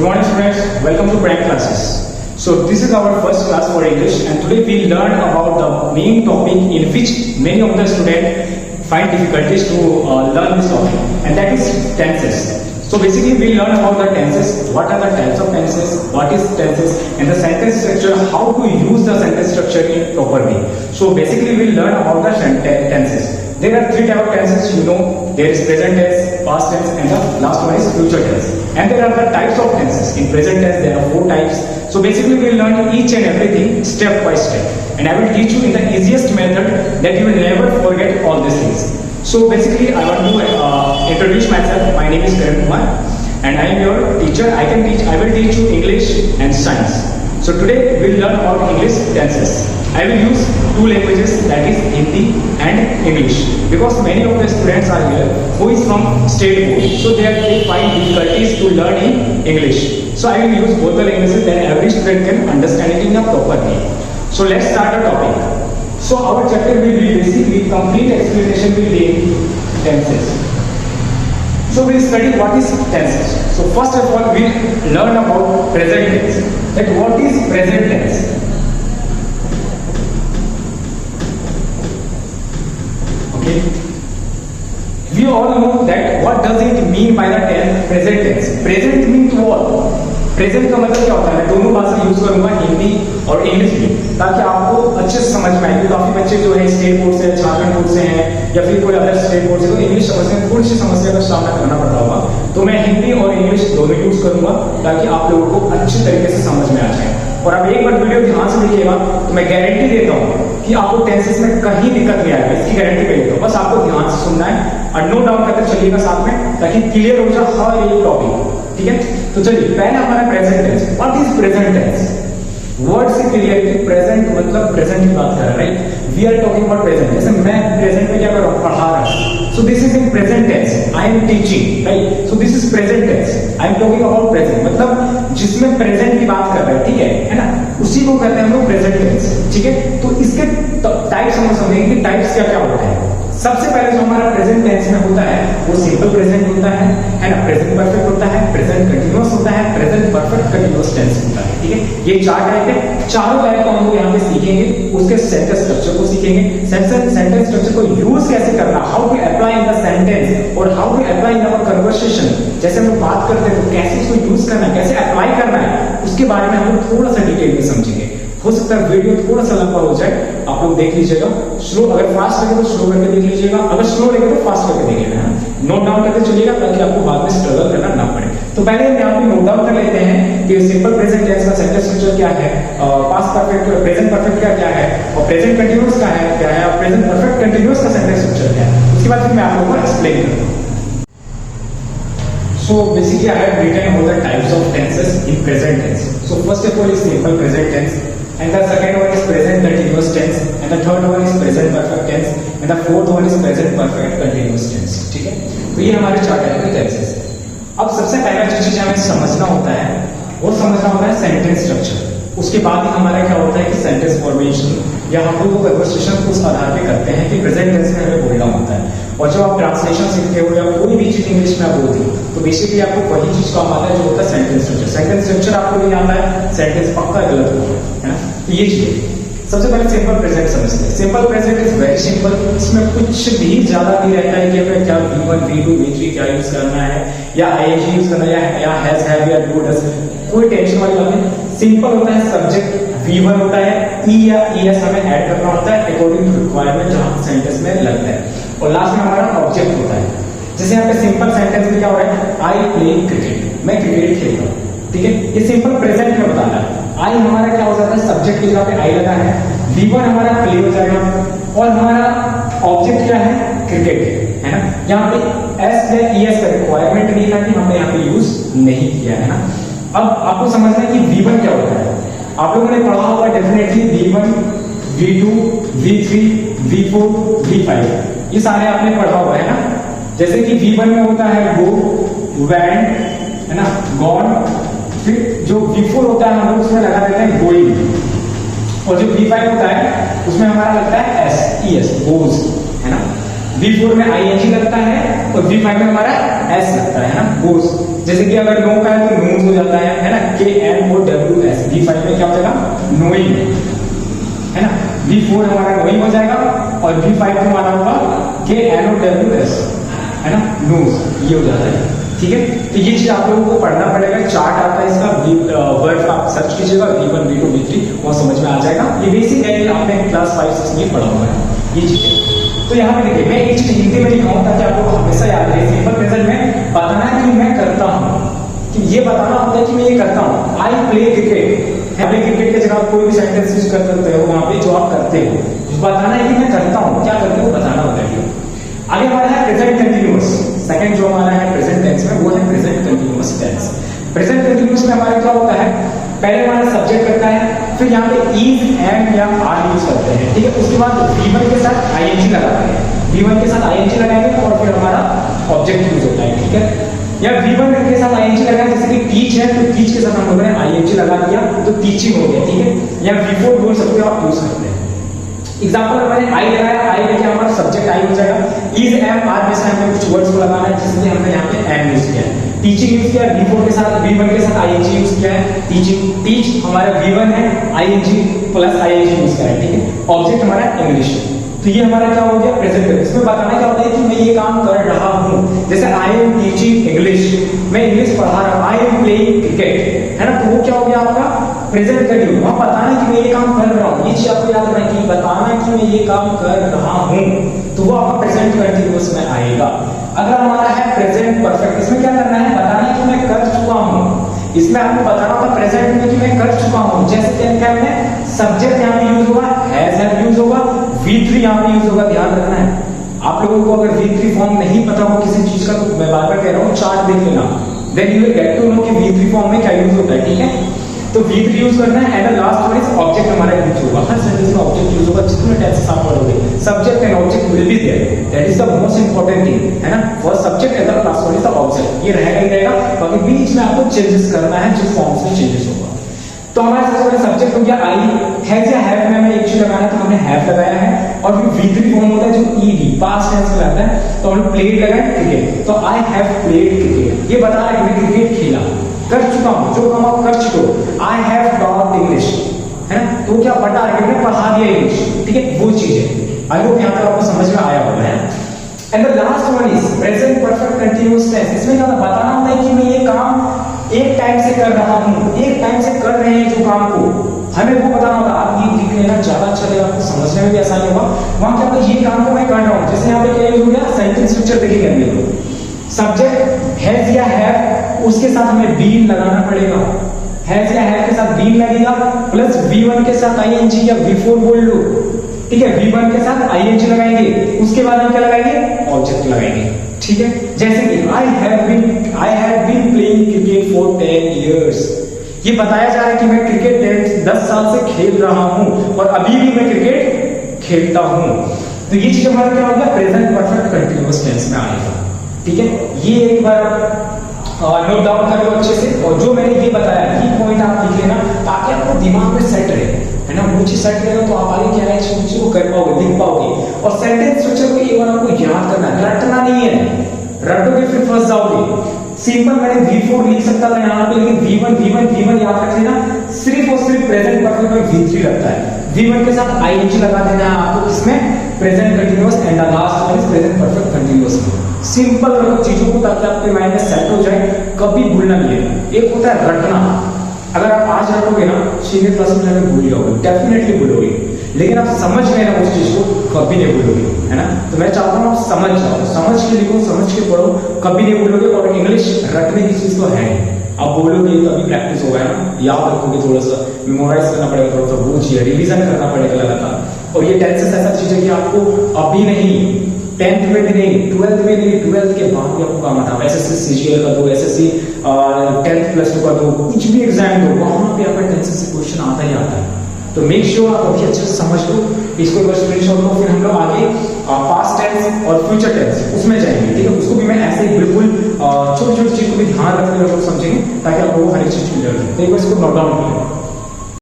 Good morning students, welcome to Prank Classes. So this is our first class for English and today we learn about the main topic in which many of the students find difficulties to learn this topic, and that is tenses. So basically we learn about the tenses, what are the types of tenses, what is tenses, and the sentence structure, how to use the sentence structure in proper way. So basically we learn about the tenses. There are three types of tenses, you know. There is present tense, past tense, and the last one is future tense. And there are the types of tenses. In present tense, there are 4 types. So basically, we will learn each and everything step by step. And I will teach you in the easiest method that you will never forget all these things. So basically, I want to introduce myself. My name is Karan Kumar, and I am your teacher. I will teach you English and science. So today, we will learn about English tenses. I will use 2 languages, that is Hindi and English, because many of the students are here who is from state board, so they find difficulties to learn in English. So I will use both the languages, then every student can understand it in a proper way. So let's start the topic. So our chapter will be basically complete explanation will be tenses. So we will study what is tenses. So first of all, we will learn about present tense. That what is present tense? We all know that what does it mean by the present tense. Present means what? Present का मतलब क्या होता है? मैं दोनों भाषा use करूंगा, हिंदी और इंग्लिश भी, ताकि आपको अच्छे से समझ में आए। काफी बच्चे जो है स्टेट बोर्ड से, झारखंड बोर्ड से हैं या फिर कोई अदर स्टेट बोर्ड से, तो इंग्लिश समझने में थोड़ी सी समस्या का सामना करना पड़ता होगा। तो मैं हिंदी और इंग्लिश दोनों यूज करूंगा ताकि आप लोगों को अच्छे तरीके से समझ में आ जाए। और अब एक बार वीडियो ध्यान से देखिएगा तो मैं गारंटी देता हूँ कि आपको टेंसेस में कहीं दिक्कत नहीं आएगी, इसकी गारंटी मैं देता हूँ। बस आपको ध्यान से सुनना है और नोट डाउन करके चलिएगा साथ में, ताकि क्लियर हो जाए हर एक टॉपिक। ठीक है, तो चलिए पहले हमारा present tense. What is present tense? Word से क्लियर कि प्रेजेंट मतलब प्रेजेंट की बात कर रहे हैं, right? We are talking about present. जैसे मैं प्रेजेंट में क्या कर रहा हूँ? पढ़ा रहा हूँ। So this is in present tense. I am teaching, right? So this is present tense. I am talking about present, मतलब जिसमें प्रेजेंट की बात कर रहे हैं, ठीक है ना? उसी को कहते हैं हम लोग प्रेजेंट टेंस। ठीक है, तो इसके टाइप्स हम समझेंगे कि टाइप्स क्या क्या होता है। सबसे पहले जो हमारा प्रेजेंट टेंस में होता है वो सिंपल प्रेजेंट होता है ना? प्रेजेंट परफेक्ट होता है, प्रेजेंट कंटीन्यूअस होता है, प्रेजेंट परफेक्ट कंटीन्यूअस टेंस होता है। ठीक है, ये 4 टाइप है। चारों टाइप को हम लोग यहाँ पे सीखेंगे, उसके सेंटेंस स्ट्रक्चर को सीखेंगे, सेंटेंस स्ट्रक्चर को यूज कैसे करना, how to apply in the sentence और how to apply in our conversation. जैसे हम लोग बात करते हैं तो कैसे इसको यूज करना है, कैसे अप्लाई करना है, उसके बारे में हम लोग थोड़ा सा डिटेल में समझेंगे। हो सकता है वीडियो थोड़ा सा लंबा हो जाए, आप लोग देख लीजिएगा। स्लो, अगर फास्ट लगे तो स्लो करके देख लीजिएगा, अगर स्लो लगे तो फास्ट करके देख लेना। नोट डाउन करके चलिएगा ताकि आपको बाद में स्ट्रगल करना ना पड़े। तो पहले हम यहाँ पे नोट डाउन कर लेते हैं कि सिंपल प्रेजेंट टेंस का सेंटेंस स्ट्रक्चर क्या है, पास्ट परफेक्ट, प्रेजेंट परफेक्ट का क्या है, और प्रेजेंट कंटीन्यूअस का है क्या है, और प्रेजेंट परफेक्ट कंटीन्यूअस का सेंटेंस स्ट्रक्चर क्या है। उसके बाद फिर मैं आप लोगों को एक्सप्लेन करूंगा। So basically I have written all the types of tenses in present tense. So first of all is simple present tense, and the second one is present continuous tense, and the third one is present perfect tense, and the fourth one is present perfect continuous tense. ठीक है, तो ये हमारे 4 type के tenses हैं। अब सबसे पहला जो चीज हमें समझना होता है वो समझना होता है सेंटेंस स्ट्रक्चर। उसके बाद ही हमारा क्या होता है कि सेंटेंस फॉर्मेशन, या हम लोग कन्वर्सेशन उस आधार पे करते हैं कि प्रेजेंट टेंस में हमें बोलना होता है। और जब आप ट्रांसलेशन सीखते हो या कोई भी चीज इंग्लिश में आप बोलते हो तो बेसिकली आपको वही चीज काम आता है जो होता है सेंटेंस स्ट्रक्चर। सेंटेंस स्ट्रक्चर आपको नहीं आता है, सेंटेंस पक्का गलत होगा, है ना? तो ये चीज सबसे पहले सिंपल प्रेजेंट समझते हैं। Simple present is very simple, इसमें कुछ भी ज्यादा नहीं रहता है कि हमें क्या V1, V2, V3 क्या यूज करना है, या ING यूज करना है, या हैज, हैव, या डू, डज, कोई टेंशन वाली बात नहीं। सिंपल होता है, सब्जेक्ट V1 होता है, E या ES हमें ऐड करना होता है अकॉर्डिंग टू रिक्वायरमेंट जहां सेंटेंस में लगता है, और लास्ट में हमारा ऑब्जेक्ट होता है। जैसे यहाँ पे सिंपल सेंटेंस में क्या हो रहा है, आई प्ले क्रिकेट, मैं क्रिकेट खेलता हूँ। ठीक है, ये सिंपल प्रेजेंट में बताना है। आई हमारा क्या हो जाता है, सब्जेक्ट की जगह पे आई लगा है, V1 हमारा प्ले हो जाएगा, और हमारा ऑब्जेक्ट क्या है, क्रिकेट, है ना? यहाँ पे S या ES का रिक्वायरमेंट नहीं था कि हमने यहाँ पे यूज नहीं किया है ना। अब आपको समझना है कि V1 क्या होता है। आप लोगों ने पढ़ा होगा definitely V1, V2, V3, V4, V5, ये सारे आपने पढ़ा हुआ है ना। जैसे कि V1 में होता है गो, वेंट, है ना, गॉन। फिर जो V4 होता है हम लोग उसमें लगा देते हैं गोइंग, और जो V5 होता है उसमें हमारा लगता है ES, गोज, है ना। V4 में ING लगता है और V5 में हमारा S लगता है ना, गोस। जैसे कि अगर नो का है तो नोज हो जाता है ना, KNOWS। V5 में क्या हो जाएगा, नोइंग, है ना। V4 हमारा नोइंग हो जाएगा और V5 हमारा होगा KNOWS, है ना, नोज, ये हो जाता है। ठीक है, तो ये चीज आप लोगों को पढ़ना पड़ेगा। चार्ट आता है इसका, वर्ड आप सर्च कीजिएगा V1 V2 V3, वो समझ में आ जाएगा। ये बेसिक है, आपने क्लास 5-6 में पढ़ा हुआ है ये चीजें। तो यहाँ पे देखिए, मैं एक चीज हिंदी में लिखा हूं ताकि आपको हमेशा याद रहे। सिंपल प्रेजेंट में बताना है कि मैं करता हूँ, कि ये बताना होता है कि मैं ये करता हूँ। I play cricket, play cricket की जगह आप कोई भी सेंटेंस यूज कर सकते हो वहां पे जो आप करते हो। बताना है कि मैं करता हूँ, क्या करते हो बताना होता है। आगे हमारा है प्रेजेंट कंटिन्यूअस। सेकंड जो हमारा है प्रेजेंट टेंस में, वो है present continuous tense. Present continuous में हमारा क्या होता है, पहले हमारा सब्जेक्ट करता है, फिर यहाँ पे इज, एम या आर यूज करते हैं। ठीक है, उसके बाद V1 के साथ ING लगाते हैं, V1 के साथ ING लगाएंगे और फिर हमारा ऑब्जेक्ट यूज होता है। ठीक है, या V1 के साथ ING लगाया, जैसे कि टीच है तो टीच के साथ हम लोगों ने ING लगा दिया तो टीचिंग हो गया। ठीक है, या V4 बोल सकते हो आप, यूज करते हैं। एग्जांपल हमारे आई लगाया, आई लेके हमारा सब्जेक्ट आई हो जाएगा। इज, एम, आर में से हमें कुछ वर्ड्स को लगाना है, जिसलिए हमने यहाँ पे एम यूज किया है। टीचिंग यूज किया, V4 के साथ, V1 के साथ ING यूज किया है, टीचिंग। टीच हमारा V1 है, ING प्लस ING यूज किया है। ठीक है, ऑब्जेक्ट हमारा इंग्लिश। तो ये हमारा क्या हो गया, प्रेजेंट टेंस। इसमें बताना क्या होता है कि मैं ये काम कर रहा हूँ। जैसे आई एम टीचिंग इंग्लिश, मैं इंग्लिश पढ़ा रहा हूँ। आई एम प्लेइंग क्रिकेट, है ना, तो वो क्या हो गया आपका प्रेजेंट कंटिन्यूअस। वहां बताना कि मैं ये काम कर रहा हूँ, ये चीज आपको याद रखना कि बताना कि मैं ये काम कर रहा हूँ, तो वो आपका प्रेजेंट कंटिन्यूअस में आएगा। अगर हमारा है प्रेजेंट परफेक्ट, इसमें क्या करना है, बताना कि मैं कर चुका हूँ। इसमें आपको बताना होगा प्रेजेंट में कि मैं कर चुका हूँ। जैसे क्या है, सब्जेक्ट यहाँ पे यूज होगा, हैज हैव यूज होगा, V3 यहाँ पे यूज होगा। ध्यान रखना है आप लोगों को, अगर V3 फॉर्म नहीं पता हो किसी चीज का तो मैं बार बार कह रहा हूँ, चार्ट देख लेना, then you will get to know कि V3 फॉर्म में क्या यूज होता है। ठीक है, तो V3 यूज करना है। And last one is object हमारा यूज होगा। हर सेंटेंस में ऑब्जेक्ट यूज होगा, जितने टेंसेस आप पढ़ोगे subject and object will be there. That is the most important thing, है ना। First subject and the last one is the object, ये रहेगा ही रहेगा। बाकी बीच में आपको चेंजेस करना है, जो फॉर्म्स में चेंजेस होगा। तो हमारा सबसे पहले सब्जेक्ट हो गया आई, हैज या हैव में हमें एक चीज लगाना है तो हमने हैव लगाया है। और फिर V3 फॉर्म होता है जो ED पास्ट टेंस में आता है, तो हमने प्लेड लगाया क्रिकेट, तो आई हैव प्लेड क्रिकेट। ये बता रहा है कि मैं क्रिकेट खेला, कर चुका हूं, जो काम आप कर चुके हो। आई हैव टॉट इंग्लिश, है ना, तो क्या बता रहा है कि मैंने पढ़ा दिया इंग्लिश। ठीक है, वो चीज है। आई होप यहां तक आपको समझ में आया होगा। है and the last one is present perfect continuous tense. इसमें क्या बताना होता है कि मैं ये काम एक टाइम से कर रहा हूं, एक टाइम से कर रहे हैं जो काम को, हमें वो बताना होगा। आप ये लिख लेना, ज्यादा अच्छा लगेगा, आपको समझने में भी आसानी होगा। वहां क्या होगा, ये काम को मैं कर रहा हूं। जैसे यहाँ पे क्या यूज हो गया, सेंटेंस स्ट्रक्चर देखेंगे हम लोग। सब्जेक्ट हैज या हैव, उसके साथ हमें बीन लगाना पड़ेगा। हैज या हैव के साथ बीन लगेगा, प्लस V1 के साथ ING या V4 बोल लो। ठीक है, V1 के साथ ING लगाएंगे, उसके बाद हम क्या लगाएंगे, ऑब्जेक्ट लगाएंगे। ठीक है, जैसे कि I have been playing cricket for 10 years. ये बताया जा रहा है कि मैं क्रिकेट 10 साल से खेल रहा हूं और अभी भी मैं क्रिकेट खेलता हूं। तो ये चीज हमारा क्या होगा, प्रेजेंट परफेक्ट कंटीन्यूअस टेंस में आएगा। ठीक है, ये एक बार नोट डाउन कर लो अच्छे से। और जो मैंने ये बताया ये पॉइंट आप लिख लेना, ताकि आपको दिमाग में सेट रहे, है ना। वो चीज सेट रहेगा तो आप आगे क्या है चीज को कर पाओगे, लिख पाओगे। और सेंटेंस स्ट्रक्चर को एक बार आपको याद करना है, रटना नहीं है। रटोगे फिर फंस जाओगे। सिंपल मैंने V4 लिख सकता था यहाँ पे, लेकिन V1 याद रख लेना। सिर्फ और सिर्फ प्रेजेंट परफेक्ट में V3 लगता है। V1 के साथ ING लगा देना है आपको, इसमें present continuous and last one is present perfect continuous. Simple रखो चीजों को ताकि आपके माइंड में सेट हो जाए, कभी भूलना नहीं है। एक होता है रटना, अगर आप आज रटोगे ना, सीनियर क्लास में जाकर भूल जाओगे, डेफिनेटली भूलोगे। लेकिन आप समझ गए ना उस चीज को, कभी नहीं भूलोगे, है ना। तो मैं चाहता हूँ आप समझ जाओ, समझ के लिखो, समझ के पढ़ो, कभी नहीं भूलोगे। और इंग्लिश रटने की चीज तो है, आप बोलोगे तभी प्रैक्टिस होगा, है ना। याद रखोगे, थोड़ा सा मेमोराइज करना पड़ेगा, थोड़ा सा वो चीज रिविजन करना पड़ेगा लगातार। और ये टेंसेस ऐसा चीज है कि आपको अभी नहीं, 10th में भी नहीं, 12th में नहीं, 12th के बाद भी आपको काम आता है। SSC CGL का दो, SSC 10th+2 का दो, कुछ भी एग्जाम दो, वहां पे आपका टेंसेस से क्वेश्चन आता ही आता है। तो मेक श्योर आप अभी अच्छे से समझ लो, इसको एक बार स्क्रीनशॉट लो, फिर हम लोग आगे पास्ट टेंस और फ्यूचर टेंस उसमें जाएंगे। ठीक है, उसको भी मैं ऐसे ही बिल्कुल छोटी छोटी चीज को भी ध्यान रखते हुए समझेंगे, ताकि आपको हर एक चीज क्लियर हो। तो एक बार इसको नोट डाउन कर लो।